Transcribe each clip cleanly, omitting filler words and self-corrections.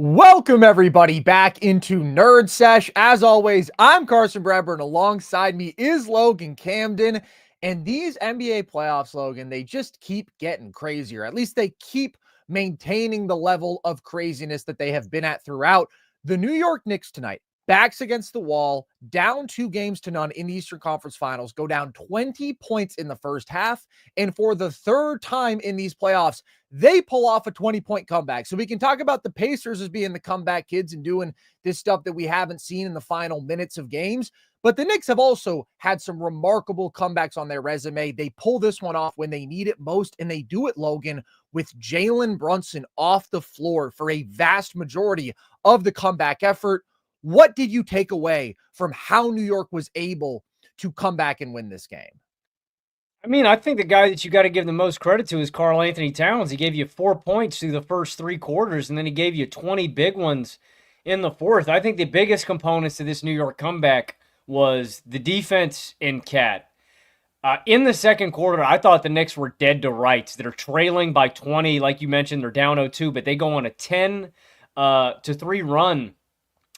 Welcome, everybody, back into NerdSesh. As always, I'm Carson Bradburn. Alongside me is Logan Camden. And these NBA playoffs, Logan, they just keep getting crazier. At least they keep maintaining the level of craziness that they have been at throughout. The New York Knicks tonight, backs against the wall, down 2-0 in the Eastern Conference Finals, go down 20 points in the first half. And for the third time in these playoffs, they pull off a 20-point comeback. So we can talk about the Pacers as being the comeback kids and doing this stuff that we haven't seen in the final minutes of games. But the Knicks have also had some remarkable comebacks on their resume. They pull this one off when they need it most, and they do it, Logan, with Jalen Brunson off the floor for a vast majority of the comeback effort. What did you take away from how New York was able to come back and win this game? I think the guy that you got to give the most credit to is Karl-Anthony Towns. He gave you 4 points through the first 3 quarters, and then he gave you 20 big ones in the fourth. I think the biggest components to this New York comeback was the defense and Cat. In the second quarter, I thought the Knicks were dead to rights. They're trailing by 20, like you mentioned. They're down 0-2, but they go on a 10-3 run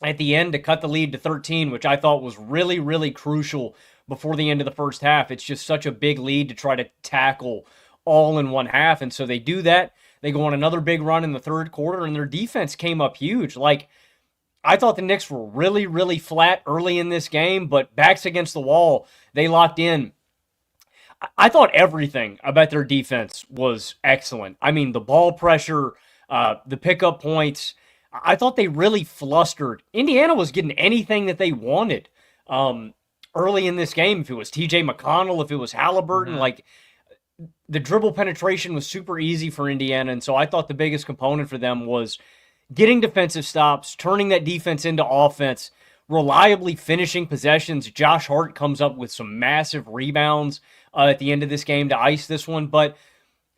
at the end to cut the lead to 13, which I thought was really, really crucial before the end of the first half. It's just such a big lead to try to tackle all in one half. And so they do that. They go on another big run in the third quarter, and their defense came up huge. I thought the Knicks were really, really flat early in this game, but backs against the wall, they locked in. I thought everything about their defense was excellent. The ball pressure, the pickup points, I thought they really flustered. Indiana was getting anything that they wanted early in this game. If it was TJ McConnell, if it was Haliburton, the dribble penetration was super easy for Indiana. And so I thought the biggest component for them was getting defensive stops, turning that defense into offense, reliably finishing possessions. Josh Hart comes up with some massive rebounds at the end of this game to ice this one. But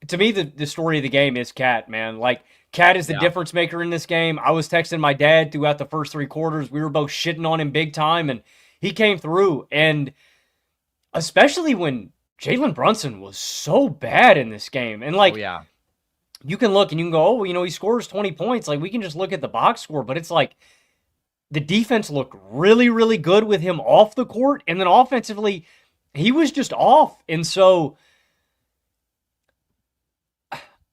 to me, the story of the game is Cat, man. Cat is the difference maker in this game. I was texting my dad throughout the first 3 quarters. We were both shitting on him big time, and he came through. And especially when Jalen Brunson was so bad in this game. And you can look and you can go, he scores 20 points. We can just look at the box score, but it's the defense looked really, really good with him off the court. And then offensively, he was just off. And so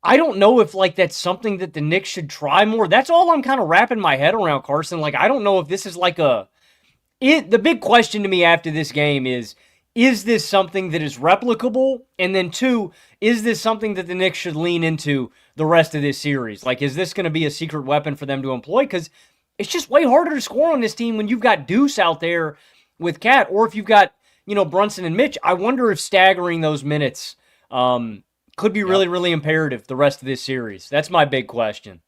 I don't know if that's something that the Knicks should try more. That's all I'm kind of wrapping my head around, Carson. I don't know if this is the big question to me after this game is this something that is replicable? And then 2, is this something that the Knicks should lean into the rest of this series? Is this going to be a secret weapon for them to employ? Because it's just way harder to score on this team when you've got Deuce out there with Cat, or if you've got, Brunson and Mitch. I wonder if staggering those minutes could be really, really imperative the rest of this series. That's my big question.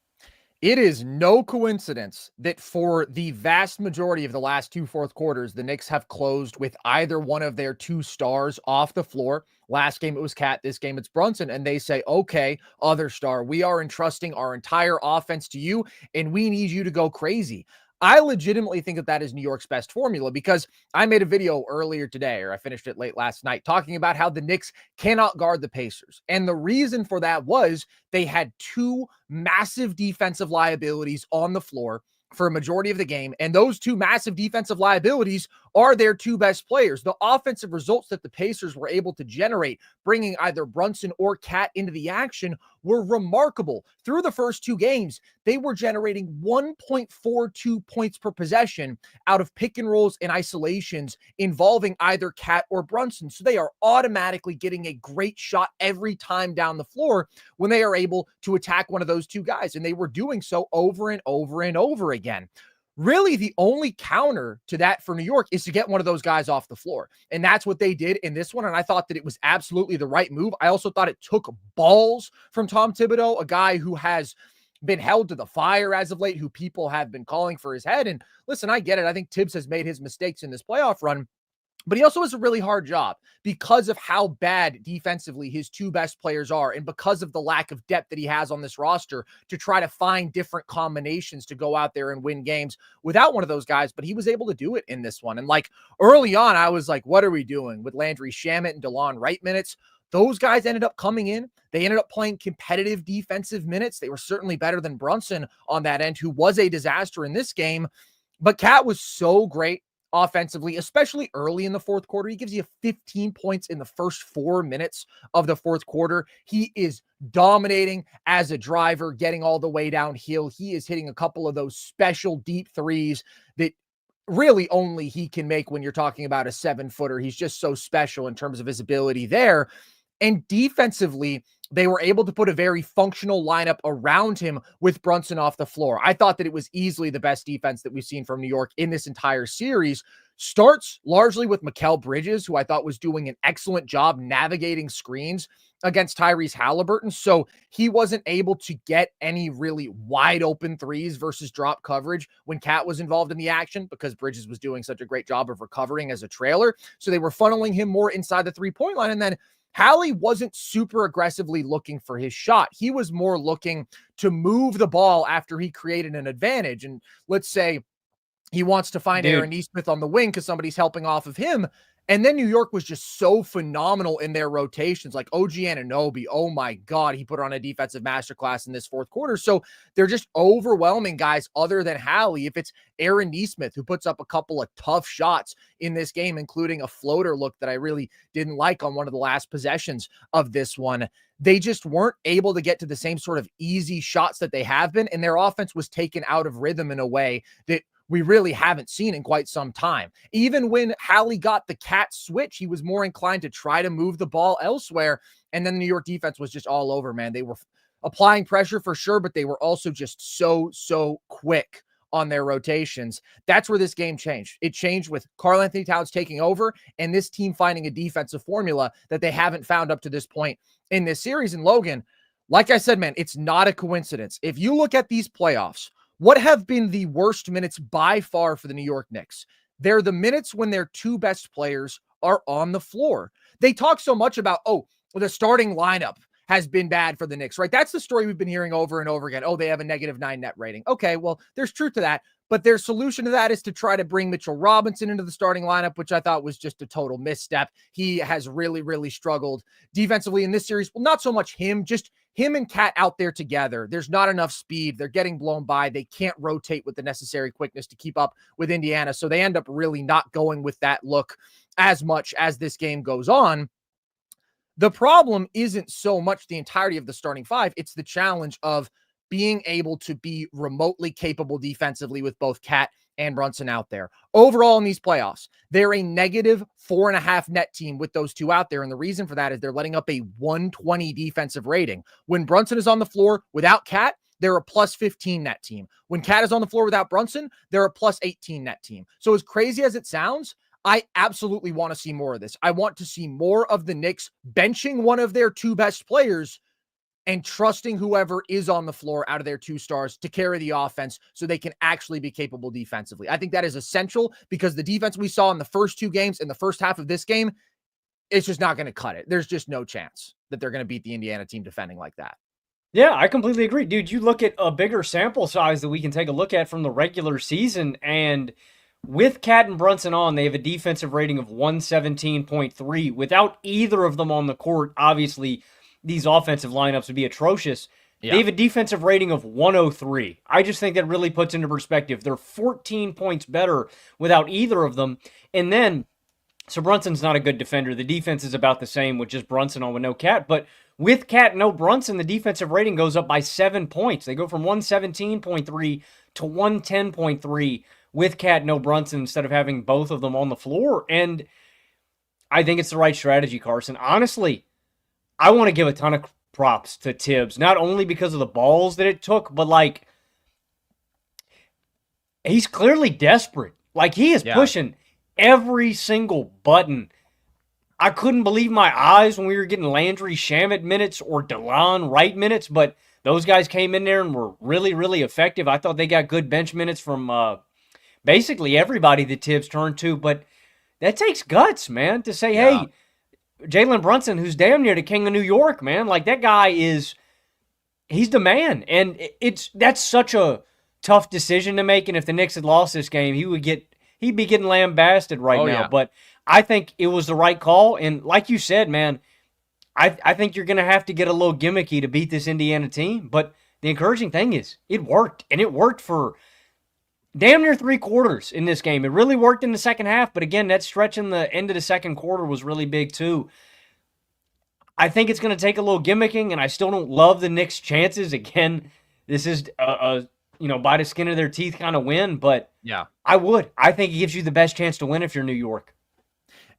It is no coincidence that for the vast majority of the last 2 fourth quarters, the Knicks have closed with either one of their 2 stars off the floor. Last game, it was Cat. This game, it's Brunson. And they say, okay, other star, we are entrusting our entire offense to you, and we need you to go crazy. I legitimately think that is New York's best formula, because I made a video earlier today, or I finished it late last night, talking about how the Knicks cannot guard the Pacers. And the reason for that was they had 2 massive defensive liabilities on the floor for a majority of the game. And those 2 massive defensive liabilities are their 2 best players. The offensive results that the Pacers were able to generate, bringing either Brunson or Cat into the action, were remarkable. Through the first 2 games, they were generating 1.42 points per possession out of pick and rolls and isolations involving either Cat or Brunson. So they are automatically getting a great shot every time down the floor when they are able to attack one of those 2 guys. And they were doing so over and over and over again. Really, the only counter to that for New York is to get one of those guys off the floor. And that's what they did in this one. And I thought that it was absolutely the right move. I also thought it took balls from Tom Thibodeau, a guy who has been held to the fire as of late, who people have been calling for his head. And listen, I get it. I think Tibbs has made his mistakes in this playoff run, but he also has a really hard job because of how bad defensively his 2 best players are, and because of the lack of depth that he has on this roster to try to find different combinations to go out there and win games without one of those guys. But he was able to do it in this one. And early on, I was like, what are we doing with Landry Shamet and DeLon Wright minutes? those guys ended up coming in. They ended up playing competitive defensive minutes. They were certainly better than Brunson on that end, who was a disaster in this game. But Cat was so great offensively, especially early in the fourth quarter. He gives you 15 points in the first 4 minutes of the fourth quarter. He is dominating as a driver, getting all the way downhill. He is hitting a couple of those special deep threes that really only he can make when you're talking about a 7-footer. He's just so special in terms of his ability there. And defensively, they were able to put a very functional lineup around him with Brunson off the floor. I thought that it was easily the best defense that we've seen from New York in this entire series. Starts largely with Mikal Bridges, who I thought was doing an excellent job navigating screens against Tyrese Haliburton. So he wasn't able to get any really wide open threes versus drop coverage when Cat was involved in the action, because Bridges was doing such a great job of recovering as a trailer. So they were funneling him more inside the 3-point line. And then Hallie wasn't super aggressively looking for his shot. He was more looking to move the ball after he created an advantage. And let's say he wants to find Aaron Nesmith on the wing because somebody's helping off of him. And then New York was just so phenomenal in their rotations. Like OG Anunoby, oh my God, he put on a defensive masterclass in this fourth quarter. So they're just overwhelming guys other than Hallie. If it's Aaron Nesmith, who puts up a couple of tough shots in this game, including a floater look that I really didn't like on one of the last possessions of this one, they just weren't able to get to the same sort of easy shots that they have been. And their offense was taken out of rhythm in a way that we really haven't seen in quite some time. Even when Hallie got the Cat switch, he was more inclined to try to move the ball elsewhere. And then the New York defense was just all over, man. They were applying pressure for sure, but they were also just so quick on their rotations. That's where this game changed. It changed with Karl-Anthony Towns taking over and this team finding a defensive formula that they haven't found up to this point in this series. And Logan, like I said, man, it's not a coincidence. If you look at these playoffs, what have been the worst minutes by far for the New York Knicks? They're the minutes when their two best players are on the floor. They talk so much about, the starting lineup has been bad for the Knicks, right? That's the story we've been hearing over and over again. Oh, they have a -9 net rating. Okay, well, there's truth to that. But their solution to that is to try to bring Mitchell Robinson into the starting lineup, which I thought was just a total misstep. He has really struggled defensively in this series. Well, not so much him, just him and Cat out there together. There's not enough speed. They're getting blown by. They can't rotate with the necessary quickness to keep up with Indiana. So they end up really not going with that look as much as this game goes on. The problem isn't so much the entirety of the starting five. It's the challenge of being able to be remotely capable defensively with both Cat and Brunson out there. Overall in these playoffs, they're a -4.5 net team with those two out there. And the reason for that is they're letting up a 120 defensive rating. When Brunson is on the floor without Cat, they're a +15 net team. When Cat is on the floor without Brunson, they're a +18 net team. So as crazy as it sounds, I absolutely want to see more of this. I want to see more of the Knicks benching one of their two best players and trusting whoever is on the floor out of their two stars to carry the offense so they can actually be capable defensively. I think that is essential because the defense we saw in the first two games, in the first half of this game, it's just not going to cut it. There's just no chance that they're going to beat the Indiana team defending like that. Yeah, I completely agree. Dude, you look at a bigger sample size that we can take a look at from the regular season, and with Cat and Brunson on, they have a defensive rating of 117.3. Without either of them on the court, obviously, these offensive lineups would be atrocious. Yeah. They have a defensive rating of 103. I just think that really puts into perspective. They're 14 points better without either of them. And then, so Brunson's not a good defender. The defense is about the same with just Brunson on with no Cat. But with Cat and no Brunson, the defensive rating goes up by 7 points. They go from 117.3 to 110.3 with Cat, no Brunson, instead of having both of them on the floor. And I think it's the right strategy, Carson. Honestly, I want to give a ton of props to Tibbs, not only because of the balls that it took, but like, he's clearly desperate. Like, he is pushing every single button. I couldn't believe my eyes when we were getting Landry Shamet minutes or DeLon Wright minutes, but those guys came in there and were really effective. I thought they got good bench minutes from basically everybody that Tibbs turned to, but that takes guts, man, to say, hey, Jalen Brunson, who's damn near the king of New York, man, like that guy he's the man. And that's such a tough decision to make. And if the Knicks had lost this game, he'd be getting lambasted right now. Yeah. But I think it was the right call. And like you said, man, I think you're going to have to get a little gimmicky to beat this Indiana team. But the encouraging thing is it worked, and it worked for damn near 3 quarters in this game. It really worked in the second half, but again, that stretch in the end of the second quarter was really big too. I think it's going to take a little gimmicking, and I still don't love the Knicks' chances. Again, this is a by the skin of their teeth kind of win, but Yeah. I think it gives you the best chance to win if you're New York.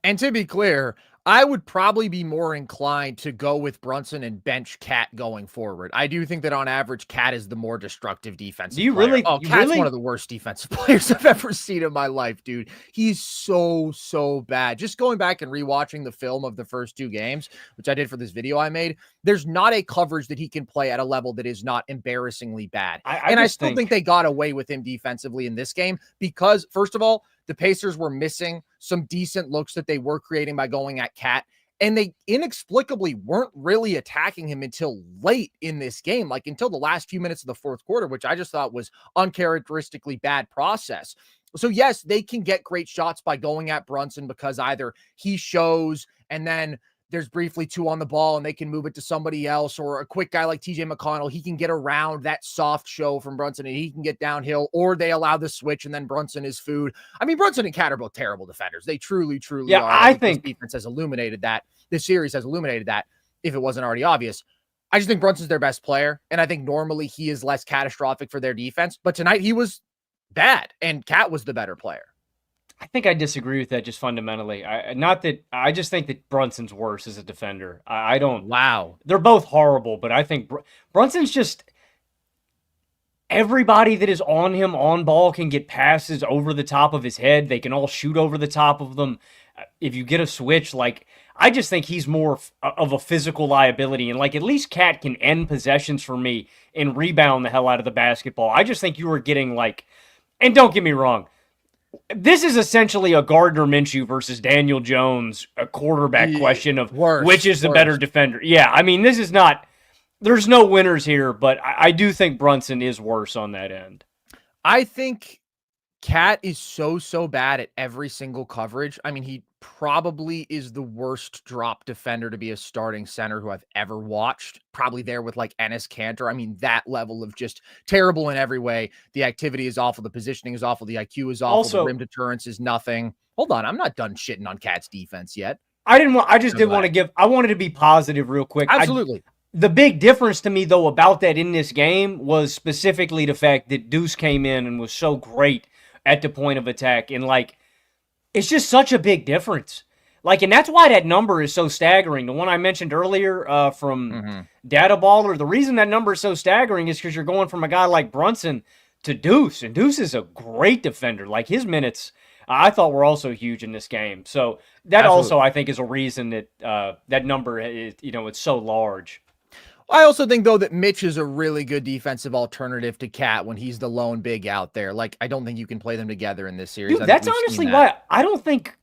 And to be clear, I would probably be more inclined to go with Brunson and bench Cat going forward. I do think that on average, Cat is the more destructive defensive player. Really? Oh, Cat's one of the worst defensive players I've ever seen in my life, dude. He's so bad. Just going back and rewatching the film of the first 2 games, which I did for this video I made, there's not a coverage that he can play at a level that is not embarrassingly bad. I still think they got away with him defensively in this game because, first of all, the Pacers were missing some decent looks that they were creating by going at Cat, and they inexplicably weren't really attacking him until late in this game, like until the last few minutes of the fourth quarter, which I just thought was uncharacteristically bad process. So yes, they can get great shots by going at Brunson because either he shows and then there's briefly 2 on the ball and they can move it to somebody else, or a quick guy like TJ McConnell, he can get around that soft show from Brunson and he can get downhill, or they allow the switch and then Brunson is food. I mean, Brunson and Cat are both terrible defenders. They truly are. I think this defense has illuminated that. This series has illuminated that, if it wasn't already obvious. I just think Brunson's their best player, and I think normally he is less catastrophic for their defense, but tonight he was bad and Cat was the better player. I think I disagree with that just fundamentally. I just think that Brunson's worse as a defender. I don't. Wow. They're both horrible, but I think Brunson's just everybody that is on him on ball can get passes over the top of his head. They can all shoot over the top of them. If you get a switch, like I just think he's more of a physical liability, and like at least Cat can end possessions for me and rebound the hell out of the basketball. I just think you were getting like, and don't get me wrong, this is essentially a Gardner Minshew versus Daniel Jones, a quarterback question of which is the better defender. Yeah, I mean, this is not, there's no winners here, but I do think Brunson is worse on that end. I think Cat is so bad at every single coverage. I mean, he probably is the worst drop defender to be a starting center who I've ever watched. Probably there with like Enes Kanter. I mean, that level of just terrible in every way. The activity is awful. The positioning is awful. The IQ is awful. Also, the rim deterrence is nothing. Hold on. I'm not done shitting on Cat's defense yet. I wanted to be positive real quick. Absolutely. The big difference to me, though, about that in this game was specifically the fact that Deuce came in and was so great at the point of attack. And, like, it's just such a big difference. Like, and that's why that number is so staggering. The one I mentioned earlier from Data Baller, the reason that number is so staggering is because you're going from a guy like Brunson to Deuce. And Deuce is a great defender. Like, his minutes, I thought were also huge in this game. So that also, I think, is a reason that that number is, it's so large. I also think, though, that Mitch is a really good defensive alternative to Cat when he's the lone big out there. Like, I don't think you can play them together in this series. Dude, that's honestly why I don't think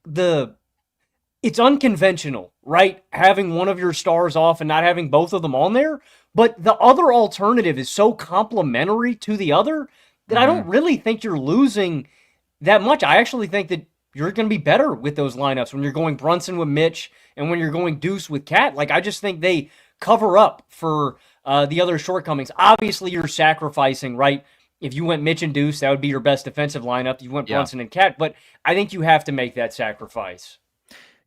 it's unconventional, right? Having one of your stars off and not having both of them on there. But the other alternative is so complementary to the other that I don't really think you're losing that much. I actually think that you're going to be better with those lineups when you're going Brunson with Mitch and when you're going Deuce with Cat. Like, I just think they cover up for the other shortcomings. Obviously, you're sacrificing, right? If you went Mitch and Deuce, that would be your best defensive lineup. You went Brunson and Cat, but I think you have to make that sacrifice.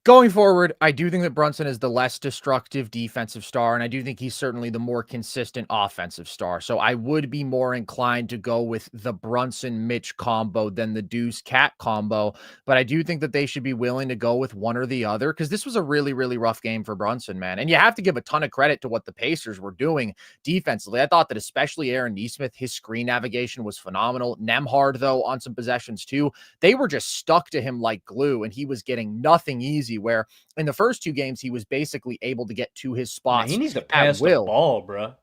Going forward, I do think that Brunson is the less destructive defensive star, and I do think he's certainly the more consistent offensive star. So I would be more inclined to go with the Brunson-Mitch combo than the Deuce-Cat combo, but I do think that they should be willing to go with one or the other, because this was a really rough game for Brunson, man. And you have to give a ton of credit to what the Pacers were doing defensively. I thought that especially Aaron Nesmith, his screen navigation was phenomenal. Nembhard, though, on some possessions too, they were just stuck to him like glue, and he was getting nothing easy, where in the first 2 games, he was basically able to get to his spots. Man, he needs to pass the ball, bro.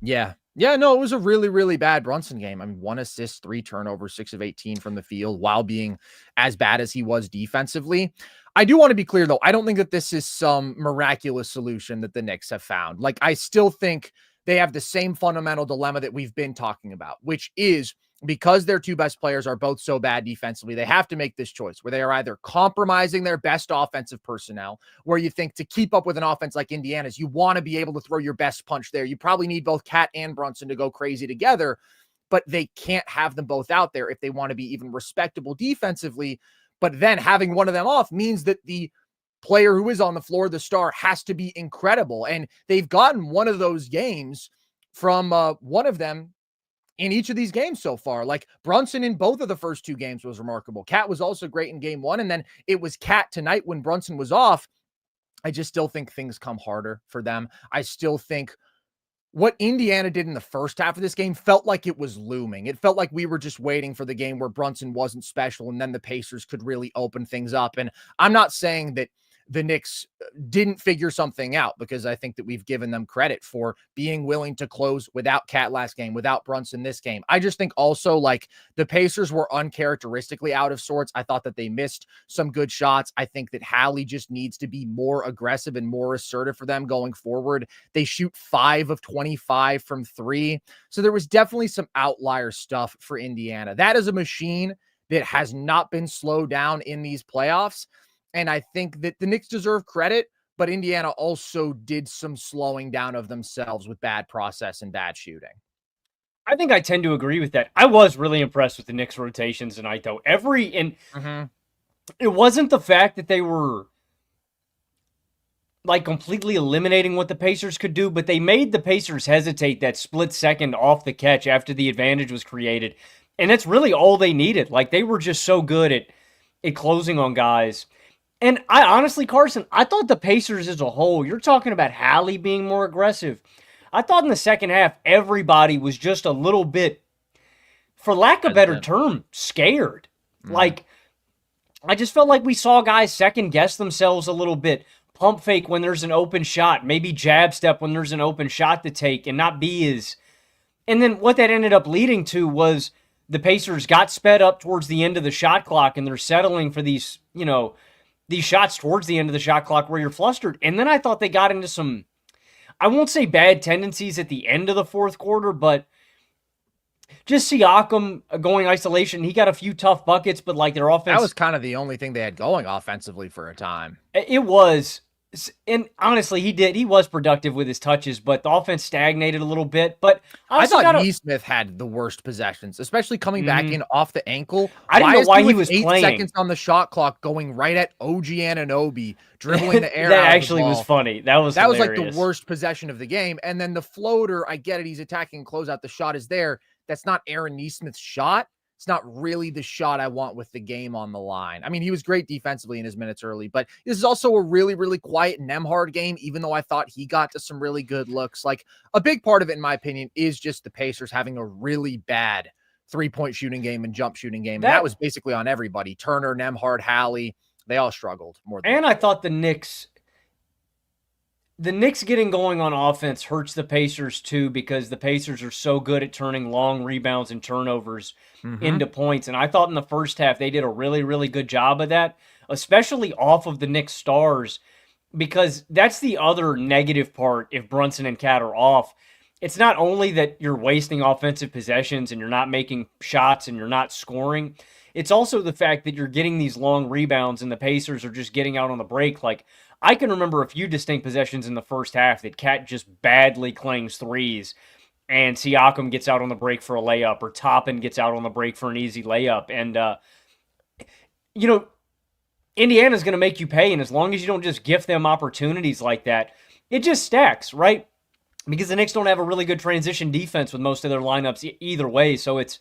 Yeah. No, it was a really bad Brunson game. I mean, 1 assist, 3 turnovers, 6 of 18 from the field while being as bad as he was defensively. I do want to be clear, though. I don't think that this is some miraculous solution that the Knicks have found. Like, I still think they have the same fundamental dilemma that we've been talking about, which is because their two best players are both so bad defensively, they have to make this choice where they are either compromising their best offensive personnel, where you think to keep up with an offense like Indiana's, you want to be able to throw your best punch there. You probably need both Cat and Brunson to go crazy together, but they can't have them both out there if they want to be even respectable defensively. But then having one of them off means that the player who is on the floor, the star, has to be incredible. And they've gotten one of those games from one of them in each of these games so far. Like Brunson in both of the first two games was remarkable. Cat was also great in game one. And then it was Cat tonight when Brunson was off. I just still think things come harder for them. I still think what Indiana did in the first half of this game felt like it was looming. It felt like we were just waiting for the game where Brunson wasn't special and then the Pacers could really open things up. And I'm not saying that the Knicks didn't figure something out, because I think that we've given them credit for being willing to close without Cat last game, without Brunson this game. I just think also like the Pacers were uncharacteristically out of sorts. I thought that they missed some good shots. I think that Hallie just needs to be more aggressive and more assertive for them going forward. They shoot 5 of 25 from 3. So there was definitely some outlier stuff for Indiana. That is a machine that has not been slowed down in these playoffs. And I think that the Knicks deserve credit, but Indiana also did some slowing down of themselves with bad process and bad shooting. I think I tend to agree with that. I was really impressed with the Knicks rotations tonight, though. It wasn't the fact that they were like completely eliminating what the Pacers could do, but they made the Pacers hesitate that split second off the catch after the advantage was created. And that's really all they needed. Like, they were just so good at closing on guys. And I honestly, Carson, I thought the Pacers as a whole, you're talking about Hallie being more aggressive. I thought in the second half, everybody was just a little bit, for lack of a better term, scared. Like, I just felt like we saw guys second guess themselves a little bit. Pump fake when there's an open shot. Maybe jab step when there's an open shot to take and not be as. And then what that ended up leading to was the Pacers got sped up towards the end of the shot clock, and they're settling for these, these shots towards the end of the shot clock where you're flustered. And then I thought they got into some, I won't say bad tendencies at the end of the fourth quarter, but just Siakam going isolation. He got a few tough buckets, but like their offense. That was kind of the only thing they had going offensively for a time. It was. And honestly, he was productive with his touches, but the offense stagnated a little bit. But I thought Nesmith had the worst possessions, especially coming back in off the ankle. I didn't know why he was 8 playing. seconds on the shot clock, going right at OG Anunoby, dribbling the air. That actually was funny. That was like the worst possession of the game. And then the floater, I get it. He's attacking closeout. The shot is there. That's not Aaron Nesmith's shot. It's not really the shot I want with the game on the line. I mean, he was great defensively in his minutes early, but this is also a really, really quiet Nembhard game, even though I thought he got to some really good looks. Like, a big part of it, in my opinion, is just the Pacers having a really bad three-point shooting game and jump shooting game. And that was basically on everybody. Turner, Nembhard, Hallie, they all struggled more than. And I thought the Knicks getting going on offense hurts the Pacers too, because the Pacers are so good at turning long rebounds and turnovers into points. And I thought in the first half they did a really, really good job of that, especially off of the Knicks stars, because that's the other negative part if Brunson and Cat are off. It's not only that you're wasting offensive possessions and you're not making shots and you're not scoring. It's also the fact that you're getting these long rebounds and the Pacers are just getting out on the break. Like, I can remember a few distinct possessions in the first half that Cat just badly clangs threes, and Siakam gets out on the break for a layup, or Toppin gets out on the break for an easy layup. And, Indiana's going to make you pay, and as long as you don't just gift them opportunities like that, it just stacks, right? Because the Knicks don't have a really good transition defense with most of their lineups either way, so it's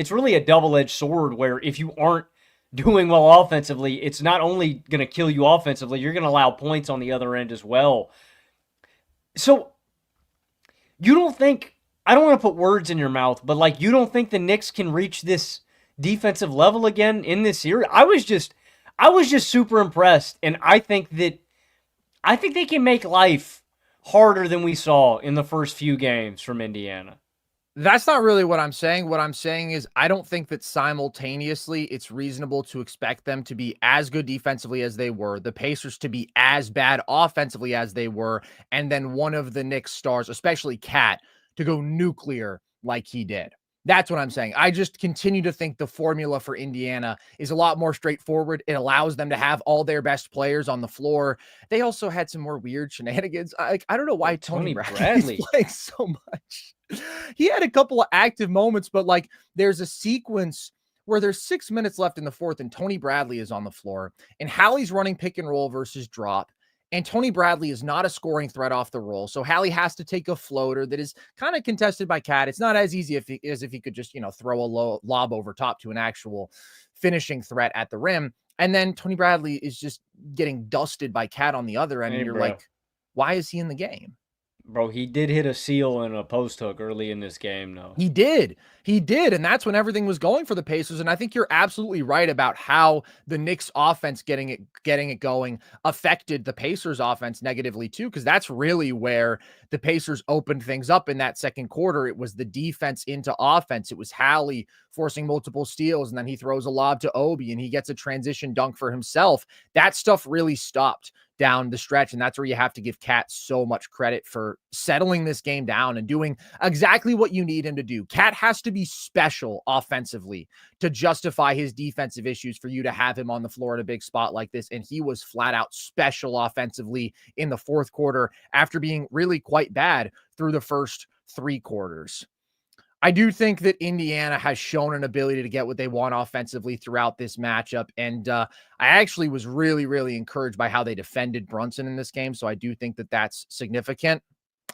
really a double-edged sword where if you aren't doing well offensively, it's not only going to kill you offensively, you're going to allow points on the other end as well. So, you don't think, I don't want to put words in your mouth, but like, you don't think the Knicks can reach this defensive level again in this series? I was just super impressed, and I think they can make life harder than we saw in the first few games from Indiana. That's not really what I'm saying. What I'm saying is I don't think that simultaneously it's reasonable to expect them to be as good defensively as they were, the Pacers to be as bad offensively as they were, and then one of the Knicks stars, especially Cat, to go nuclear like he did. That's what I'm saying. I just continue to think the formula for Indiana is a lot more straightforward. It allows them to have all their best players on the floor. They also had some more weird shenanigans. I don't know why Bro, Tony Tony Bradley's Bradley. playing so much. He had a couple of active moments, but like there's a sequence where there's 6 minutes left in the fourth and Tony Bradley is on the floor and Hallie's running pick and roll versus drop. And Tony Bradley is not a scoring threat off the roll. So Hallie has to take a floater that is kind of contested by Cat. It's not as easy as if he could just, throw a low lob over top to an actual finishing threat at the rim. And then Tony Bradley is just getting dusted by Cat on the other end. Hey, And you're bro. like, why is he in the game? Bro, he did hit a seal and a post hook early in this game, though. He did. And that's when everything was going for the Pacers. And I think you're absolutely right about how the Knicks offense getting it going affected the Pacers offense negatively too, because that's really where the Pacers opened things up in that second quarter. It was the defense into offense. It was Hallie forcing multiple steals, and then he throws a lob to Obi and he gets a transition dunk for himself. That stuff really stopped down the stretch. And that's where you have to give Cat so much credit for settling this game down and doing exactly what you need him to do. Cat has to be special offensively to justify his defensive issues for you to have him on the floor at a big spot like this. And he was flat out special offensively in the fourth quarter after being really quite bad through the first 3 quarters. I do think that Indiana has shown an ability to get what they want offensively throughout this matchup. And I actually was really, really encouraged by how they defended Brunson in this game. So I do think that that's significant.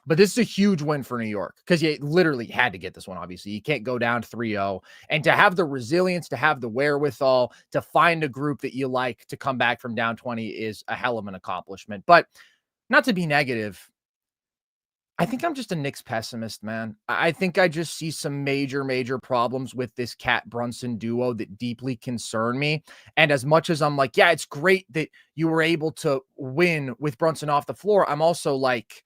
But this is a huge win for New York because you literally had to get this one, obviously. You can't go down 3-0. And to have the resilience, to have the wherewithal, to find a group that you like to come back from down 20 is a hell of an accomplishment. But not to be negative, I think I'm just a Knicks pessimist, man. I think I just see some major, major problems with this Cat Brunson duo that deeply concern me. And as much as I'm like, yeah, it's great that you were able to win with Brunson off the floor, I'm also like,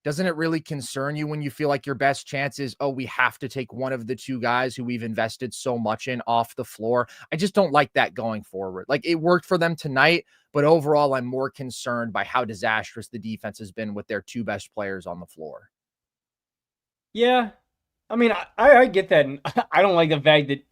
doesn't it really concern you when you feel like your best chance is, oh, we have to take one of the two guys who we've invested so much in off the floor? I just don't like that going forward. Like, it worked for them tonight, but overall, I'm more concerned by how disastrous the defense has been with their 2 best players on the floor. Yeah. I mean, I get that. And I don't like the fact that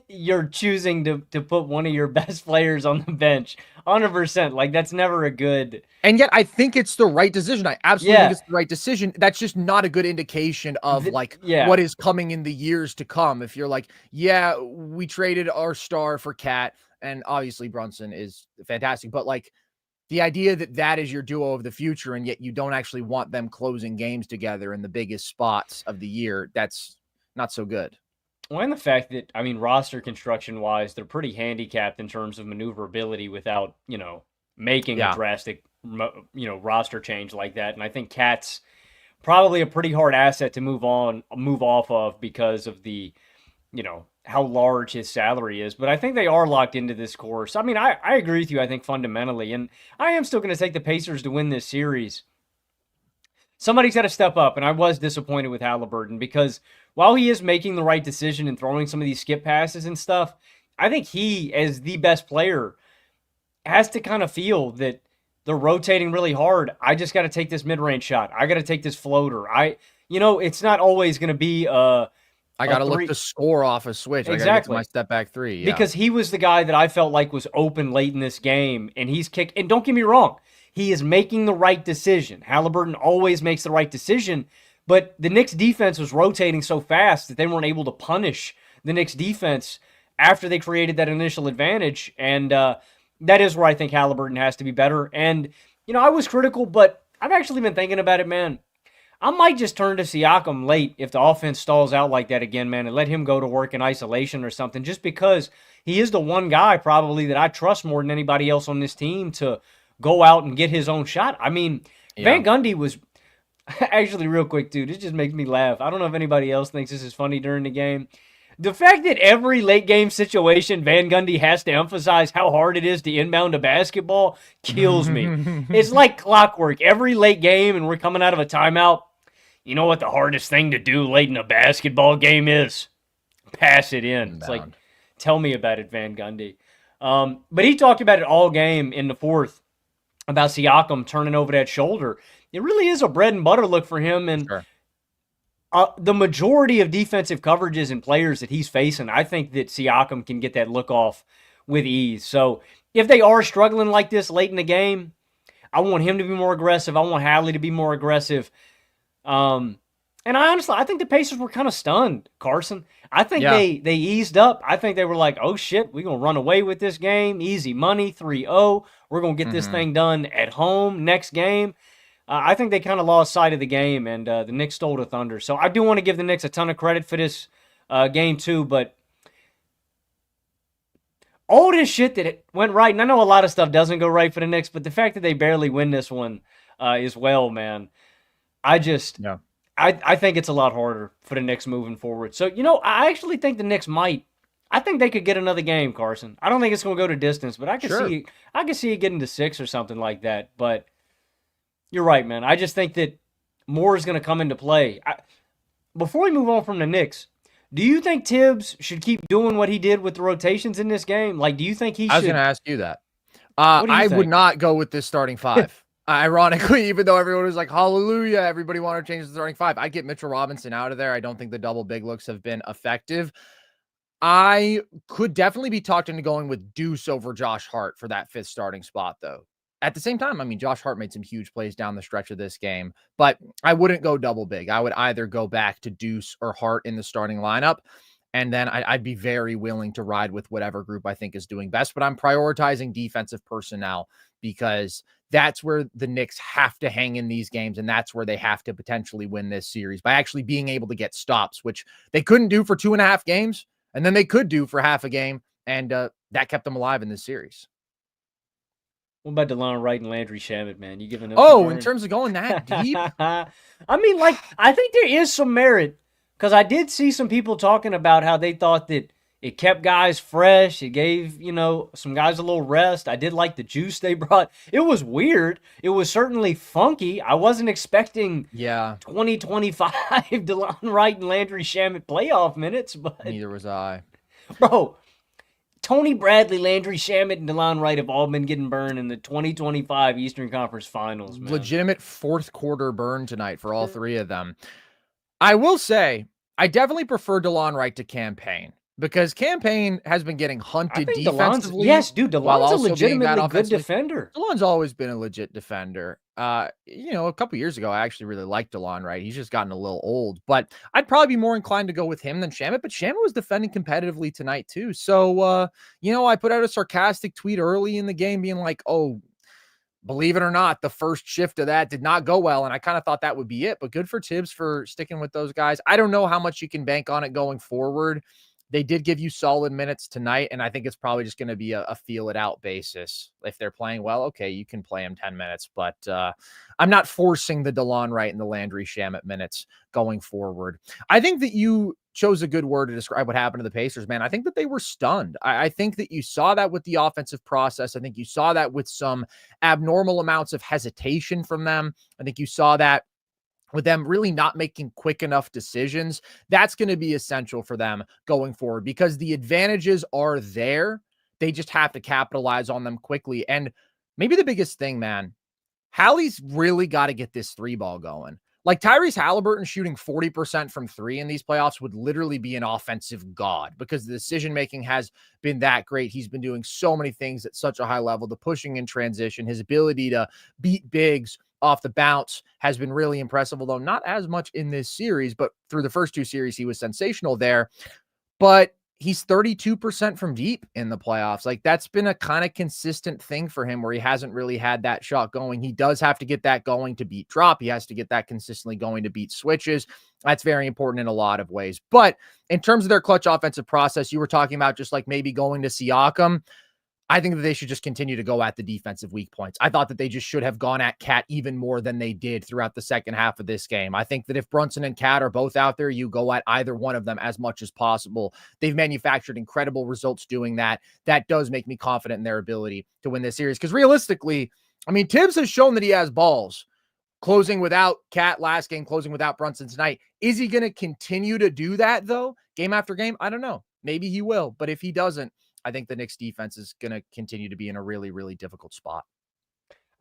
you're choosing to put one of your best players on the bench 100%. Like, that's never a good. And yet I think it's the right decision. I absolutely think it's the right decision. That's just not a good indication of what is coming in the years to come. If you're like, yeah, we traded our star for Cat, and obviously Brunson is fantastic, but like the idea that that is your duo of the future, and yet you don't actually want them closing games together in the biggest spots of the year, that's not so good. Well, and the fact that, I mean, roster construction wise, they're pretty handicapped in terms of maneuverability without, making a drastic, roster change like that. And I think Cat's probably a pretty hard asset to move off of because of the, how large his salary is. But I think they are locked into this course. I mean, I agree with you, I think, fundamentally. And I am still going to take the Pacers to win this series. Somebody's got to step up, and I was disappointed with Haliburton because while he is making the right decision and throwing some of these skip passes and stuff, I think he, as the best player, has to kind of feel that they're rotating really hard. I just got to take this mid-range shot. I got to take this floater. It's not always going to be I got to look the score off a switch. Exactly. I got to get to my step back 3. Yeah. Because he was the guy that I felt like was open late in this game, and he's kicked. And don't get me wrong, he is making the right decision. Haliburton always makes the right decision, but the Knicks defense was rotating so fast that they weren't able to punish the Knicks defense after they created that initial advantage. And that is where I think Haliburton has to be better. And, I was critical, but I've actually been thinking about it, man. I might just turn to Siakam late if the offense stalls out like that again, man, and let him go to work in isolation or something, just because he is the one guy probably that I trust more than anybody else on this team to go out and get his own shot. I mean, Van Gundy was actually, real quick, dude, it just makes me laugh. I don't know if anybody else thinks this is funny during the game. The fact that every late game situation, Van Gundy has to emphasize how hard it is to inbound a basketball kills me. It's like clockwork. Every late game, and we're coming out of a timeout. You know what the hardest thing to do late in a basketball game is? Pass it in. It's like, tell me about it, Van Gundy. But he talked about it all game in the fourth, about Siakam turning over that shoulder. It really is a bread and butter look for him. And the majority of defensive coverages and players that he's facing, I think that Siakam can get that look off with ease. So if they are struggling like this late in the game, I want him to be more aggressive. I want Hadley to be more aggressive. And I think the Pacers were kind of stunned, Carson. I think Yeah. they eased up. I think they were like, oh shit, we're going to run away with this game. Easy money, 3-0. We're going to get this Mhm. thing done at home next game. I think they kind of lost sight of the game, and the Knicks stole the thunder. So I do want to give the Knicks a ton of credit for this game too, but all this shit that went right, and I know a lot of stuff doesn't go right for the Knicks, but the fact that they barely win this one as well, man, I just Yeah. I think it's a lot harder for the Knicks moving forward. So, I actually think the Knicks might. I think they could get another game, Carson. I don't think it's going to go to distance, but Sure. I could see it getting to 6 or something like that. But you're right, man. I just think that more is going to come into play. Before we move on from the Knicks, do you think Tibbs should keep doing what he did with the rotations in this game? Like, do you think he I was going to should? ask you that. What do you I would think? not go with this starting five. Ironically, even though everyone was like, hallelujah, everybody wanted to change the starting five. I get Mitchell Robinson out of there. I don't think the double big looks have been effective. I could definitely be talked into going with Deuce over Josh Hart for that fifth starting spot, though. At the same time, I mean, Josh Hart made some huge plays down the stretch of this game, but I wouldn't go double big. I would either go back to Deuce or Hart in the starting lineup. And then I'd be very willing to ride with whatever group I think is doing best. But I'm prioritizing defensive personnel because that's where the Knicks have to hang in these games. And that's where they have to potentially win this series by actually being able to get stops, which they couldn't do for 2.5 games. And then they could do for half a game. And that kept them alive in this series. What about DeLon Wright and Landry Shamet, man? You giving them some Oh, in burn? terms of going that deep, I mean, like, I think there is some merit because I did see some people talking about how they thought that it kept guys fresh. It gave, some guys a little rest. I did like the juice they brought. It was weird. It was certainly funky. I wasn't expecting yeah, 2025 DeLon Wright and Landry Shamet playoff minutes, but neither was I. bro, Tony Bradley, Landry Shamet, and DeLon Wright have all been getting burned in the 2025 Eastern Conference Finals, man. Legitimate fourth quarter burn tonight for all three of them. I will say, I definitely prefer DeLon Wright to Campaign because Campaign has been getting I hunted think defensively. yes, dude, while DeLon's a also being bad legitimately good offensively. defender. DeLon's always been a legit defender. A couple years ago, I actually really liked DeLon Wright. He's just gotten a little old, but I'd probably be more inclined to go with him than Shamet. But Shamet was defending competitively tonight too. So, I put out a sarcastic tweet early in the game being like, oh, believe it or not, the first shift of that did not go well. And I kind of thought that would be it, but good for Tibbs for sticking with those guys. I don't know how much you can bank on it going forward. They did give you solid minutes tonight, and I think it's probably just going to be a feel it out basis. If they're playing well, okay, you can play them 10 minutes, but I'm not forcing the DeLon Wright and the Landry Shamet minutes going forward. I think that you chose a good word to describe what happened to the Pacers, man. I think that they were stunned. I think that you saw that with the offensive process. I think you saw that with some abnormal amounts of hesitation from them. I think you saw that with them really not making quick enough decisions. That's going to be essential for them going forward because the advantages are there. They just have to capitalize on them quickly. And maybe the biggest thing, man, Hallie's really got to get this three ball going. Like Tyrese Haliburton shooting 40% from three in these playoffs would literally be an offensive god because the decision-making has been that great. He's been doing so many things at such a high level. The pushing in transition, his ability to beat bigs off the bounce has been really impressive, although not as much in this series, but through the first two series, he was sensational there. But he's 32% from deep in the playoffs. Like that's been a kind of consistent thing for him where he hasn't really had that shot going. He does have to get that going to beat drop. He has to get that consistently going to beat switches. That's very important in a lot of ways. But in terms of their clutch offensive process, you were talking about just like maybe going to Siakam. I think that they should just continue to go at the defensive weak points. I thought that they just should have gone at Cat even more than they did throughout the second half of this game. I think that if Brunson and Cat are both out there, you go at either one of them as much as possible. They've manufactured incredible results doing that. That does make me confident in their ability to win this series. Because realistically, I mean, Tibbs has shown that he has balls. Closing without Cat last game, closing without Brunson tonight. Is he going to continue to do that, though, game after game? I don't know. Maybe he will. But if he doesn't, I think the Knicks defense is going to continue to be in a really, really difficult spot.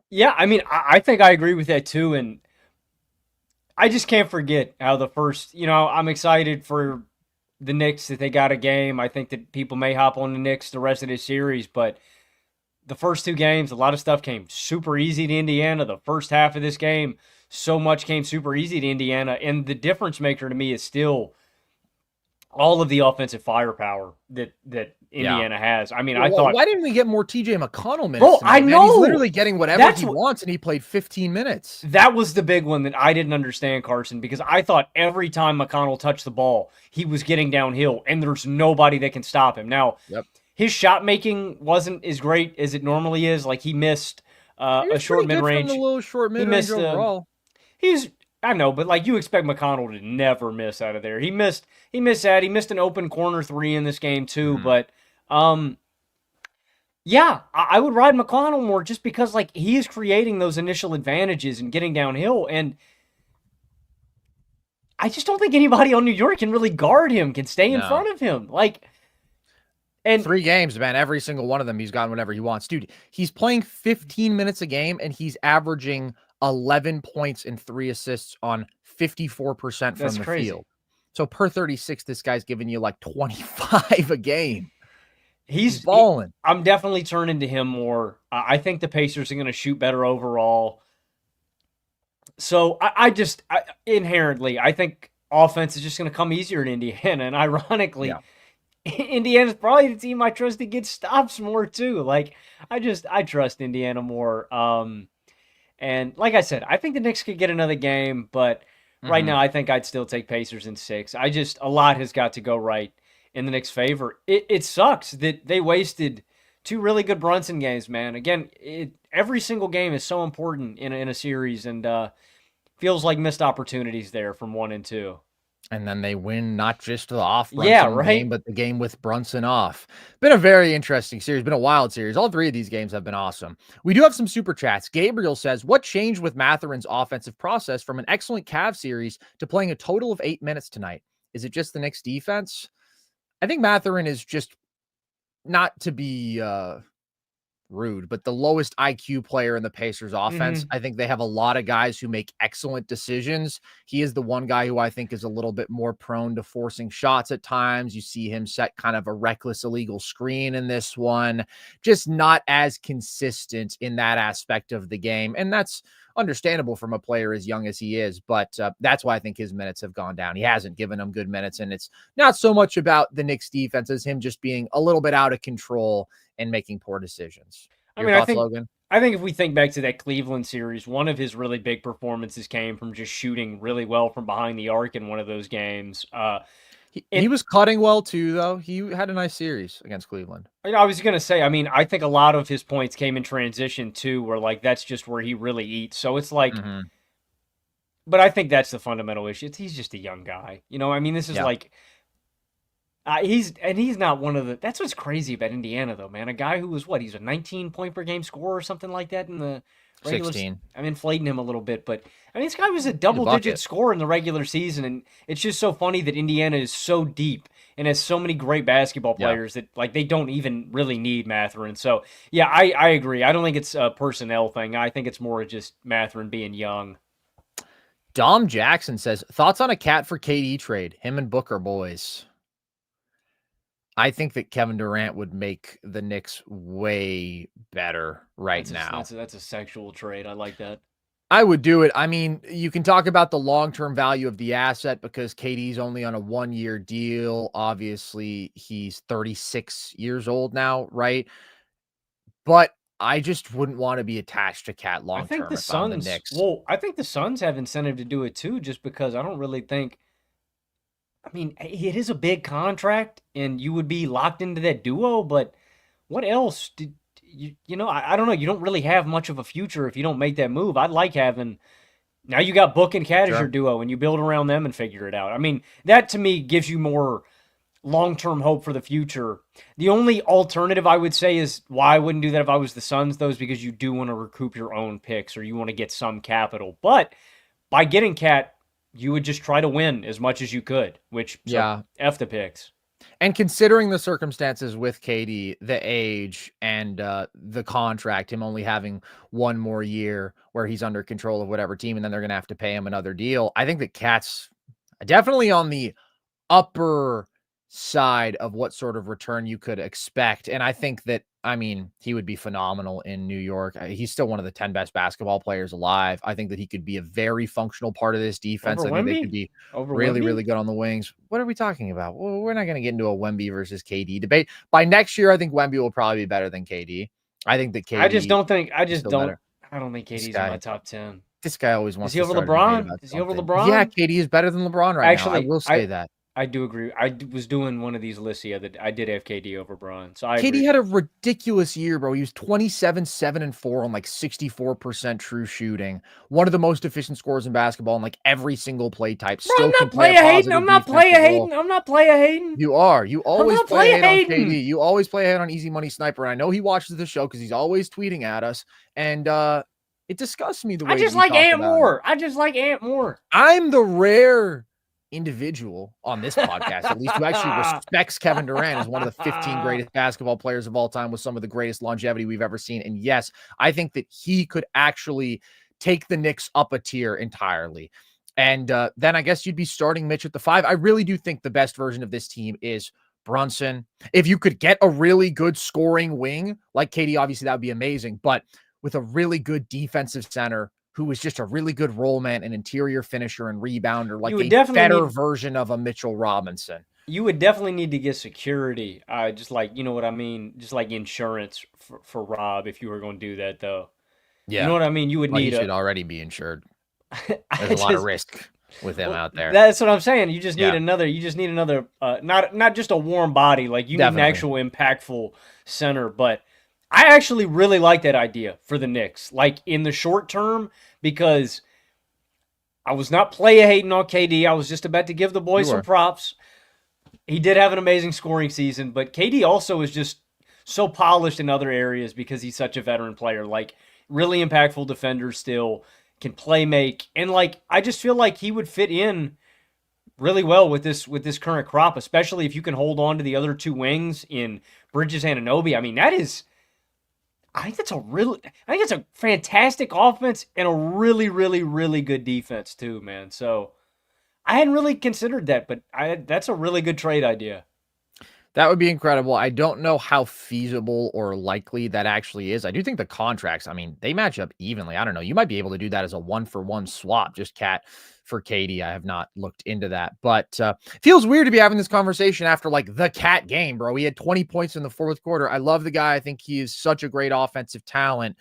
Yeah, I mean, I think I agree with that too. And I just can't forget how the first, I'm excited for the Knicks that they got a game. I think that people may hop on the Knicks the rest of this series, but the first two games, a lot of stuff came super easy to Indiana. The first half of this game, so much came super easy to Indiana. And the difference maker to me is still all of the offensive firepower that Indiana has. I mean, I thought, why didn't we get more TJ McConnell minutes? bro, tonight, I man? know He's literally getting whatever That's he what- wants, and he played 15 minutes. that was the big one that I didn't understand, Carson, because I thought every time McConnell touched the ball, he was getting downhill, and there's nobody that can stop him. Now, Yep. his shot making wasn't as great as it normally is. Like he missed He a was short pretty good mid range. from the little short mid range missed, overall. I know, but like you expect McConnell to never miss out of there. He missed that. He missed an open corner three in this game too. Mhm. But yeah, I would ride McConnell more just because like he is creating those initial advantages and getting downhill, and I just don't think anybody on New York can really guard him, can stay in No. front of him. Like, and 3 games, man. Every single one of them, he's gotten whatever he wants. Dude, he's playing 15 minutes a game, and he's averaging 11 points and 3 assists on 54% from That's the crazy. field. So per 36, this guy's giving you like 25 a game. He's balling. I'm definitely turning to him more. I think the Pacers are going to shoot better overall. So I inherently, I think offense is just going to come easier in Indiana. And ironically, Indiana's probably the team I trust to get stops more too. Like I trust Indiana more. And like I said, I think the Knicks could get another game, but right now I think I'd still take Pacers in 6. A lot has got to go right in the Knicks' favor. It sucks that they wasted 2 really good Brunson games, man. Again, every single game is so important in a series, and feels like missed opportunities there from 1 and 2. And then they win not just the off Brunson game, but the game with Brunson off. Been a very interesting series. Been a wild series. All 3 of these games have been awesome. We do have some super chats. Gabriel says, what changed with Matherin's offensive process from an excellent Cavs series to playing a total of 8 minutes tonight? Is it just the Knicks defense? I think Mathurin is just, not to be rude, but the lowest IQ player in the Pacers offense. I think they have a lot of guys who make excellent decisions. He is the one guy who I think is a little bit more prone to forcing shots at times. You see him set kind of a reckless illegal screen in this one, just not as consistent in that aspect of the game. And that's understandable from a player as young as he is, but that's why I think his minutes have gone down. He hasn't given them good minutes, and it's not so much about the Knicks defense as him just being a little bit out of control and making poor decisions. Logan? I think if we think back to that Cleveland series, one of his really big performances came from just shooting really well from behind the arc in one of those games. He was cutting well too, though. He had a nice series against Cleveland. I was going to say, I think a lot of his points came in transition too, where like that's just where he really eats. So it's like, but I think that's the fundamental issue. He's just a young guy. This is like, he's not one of the. That's what's crazy about Indiana, though, man. A guy who was he's a 19 point per game scorer or something like that in the regular. 16. I'm inflating him a little bit, but this guy was a double-digit scorer in the regular season, and it's just so funny that Indiana is so deep and has so many great basketball players that like they don't even really need Mathurin. So yeah, I agree. I don't think it's a personnel thing. I think it's more just Mathurin being young. Dom Jackson says, thoughts on a Cat for KD trade? Him and Booker boys. I think that Kevin Durant would make the Knicks way better now. That's a sexual trade. I like that. I would do it. You can talk about the long-term value of the asset because KD's only on a 1-year deal. Obviously, he's 36 years old now, right? But I just wouldn't want to be attached to Cat long-term. I think the Suns, I think the Suns have incentive to do it too, just because I don't really think. It is a big contract, and you would be locked into that duo, but what else did I don't know. You don't really have much of a future if you don't make that move. I'd like having, now you got Book and Cat as your duo, and you build around them and figure it out. That to me gives you more long-term hope for the future. The only alternative I would say is why I wouldn't do that if I was the Suns, though, is because you do want to recoup your own picks or you want to get some capital. But by getting Cat, you would just try to win as much as you could, F the picks. And considering the circumstances with KD, the age and the contract, him only having one more year where he's under control of whatever team, and then they're going to have to pay him another deal. I think that Cat's definitely on the upper side of what sort of return you could expect. And I think that, I mean, he would be phenomenal in New York. He's still one of the 10 best basketball players alive. I think that he could be a very functional part of this defense. Over I think they could Wemby? be Over really, Wemby? really good on the wings. What are we talking about? Well, we're not going to get into a Wemby versus KD debate. By next year, I think Wemby will probably be better than KD. I think that KD is still better. I don't think This KD's in my guy, top 10. this guy always Is wants he to over start a debate LeBron? about Is he over something. LeBron? Yeah, KD is better than LeBron right now. I Actually, will say that. I do agree. Was doing one of these lists the other day. I did have KD over Bron, so I KD agree. had a ridiculous year, bro. He was 27, 7, and 4 on like 64% true shooting. One of the most efficient scorers in basketball in like every single play type. Bro, Still I'm can not play a player hating. positive I'm not player defensive hating. role. I'm not player hating. You are. You always not play player hate on hating. KD. You always play hate on Easy Money Sniper. And I know he watches the show because he's always tweeting at us. And it disgusts me the way I just you like talk Ant about him. Moore. I just like Ant Moore. I'm the rare individual on this podcast, at least, who actually respects Kevin Durant as one of the 15 greatest basketball players of all time with some of the greatest longevity we've ever seen. And yes, I think that he could actually take the Knicks up a tier entirely. And then I guess you'd be starting Mitch at the 5. I really do think the best version of this team is Brunson. If you could get a really good scoring wing like KD, obviously that would be amazing. But with a really good defensive center who is just a really good role man, an interior finisher and rebounder, like a better version of a Mitchell Robinson. You would definitely need to get security. Just like, you know what I mean? Just like insurance for Rob if you were going to do that, though. Yeah. You know what I mean? You would need he should already be insured. There's a lot of risk with him out there. That's what I'm saying. You just need another. You just need another. Not just a warm body. Like you need an actual impactful center. But I actually really like that idea for the Knicks. Like in the short term, because I was not player hating on KD. I was just about to give the boy some props. He did have an amazing scoring season, but KD also is just so polished in other areas because he's such a veteran player. Like really impactful defender still. Can play make, and like I just feel like he would fit in really well with this current crop, especially if you can hold on to the other two wings in Bridges and Anunoby. I mean, I think it's a fantastic offense and a really, really, really good defense too, man. So I hadn't really considered that, but that's a really good trade idea. That would be incredible. I don't know how feasible or likely that actually is. I do think the contracts, I mean, they match up evenly. I don't know. You might be able to do that as a 1-for-1 swap, just Cat for KD. I have not looked into that, but feels weird to be having this conversation after like the Cat game, bro. He had 20 points in the fourth quarter. I love the guy. I think he is such a great offensive talent,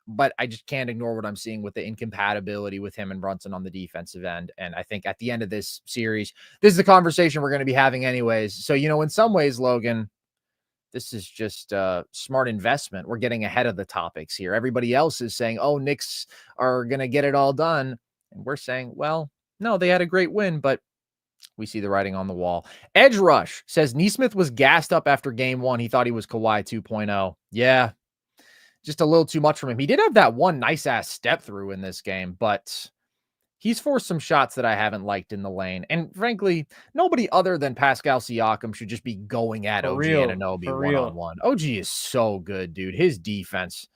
but I just can't ignore what I'm seeing with the incompatibility with him and Brunson on the defensive end. And I think at the end of this series, this is the conversation we're going to be having anyways. So, you know, in some ways, Logan, this is just a smart investment. We're getting ahead of the topics here. Everybody else is saying, oh, Knicks are going to get it all done. And we're saying, well, no, they had a great win, but we see the writing on the wall. Edge Rush says Nesmith was gassed up after game 1. He thought he was Kawhi 2.0. Yeah. Just a little too much from him. He did have that one nice ass step through in this game, but he's forced some shots that I haven't liked in the lane. And frankly, nobody other than Pascal Siakam should just be going at OG Anunoby one-on-one. OG is so good, dude. His defense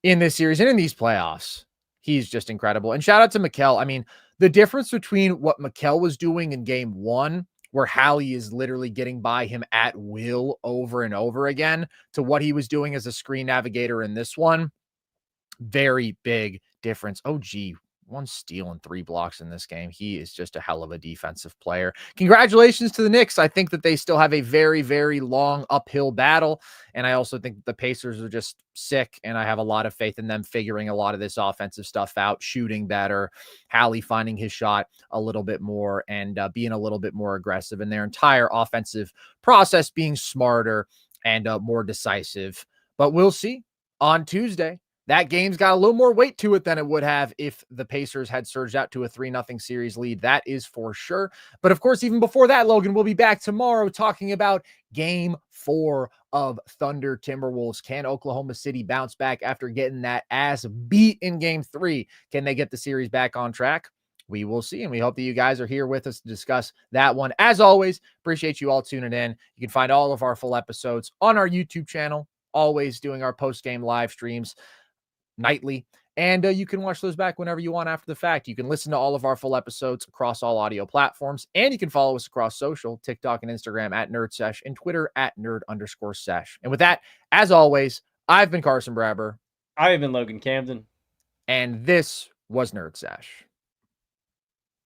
in this series and in these playoffs, he's just incredible. And shout out to Mikal. I mean, the difference between what Mikal was doing in game 1, where Hallie is literally getting by him at will over and over again, to what he was doing as a screen navigator in this one. Very big difference. OG, 1 steal and 3 blocks in this game. He is just a hell of a defensive player. Congratulations to the Knicks. I think that they still have a very, very long uphill battle. And I also think the Pacers are just sick. And I have a lot of faith in them figuring a lot of this offensive stuff out, shooting better, Hallie finding his shot a little bit more, and being a little bit more aggressive in their entire offensive process, being smarter and more decisive. But we'll see on Tuesday. That game's got a little more weight to it than it would have if the Pacers had surged out to a 3-0 series lead. That is for sure. But of course, even before that, Logan, we'll be back tomorrow talking about game 4 of Thunder Timberwolves. Can Oklahoma City bounce back after getting that ass beat in game 3? Can they get the series back on track? we will see. And we hope that you guys are here with us to discuss that one. As always, appreciate you all tuning in. You can find all of our full episodes on our YouTube channel, always doing our post-game live streams nightly. And you can watch those back whenever you want after the fact. You can listen to all of our full episodes across all audio platforms, and you can follow us across social, TikTok and Instagram at NerdSesh, and Twitter at @nerd_sesh. And with that, as always, I've been Carson Brabber. I have been Logan Camden. And this was NerdSesh.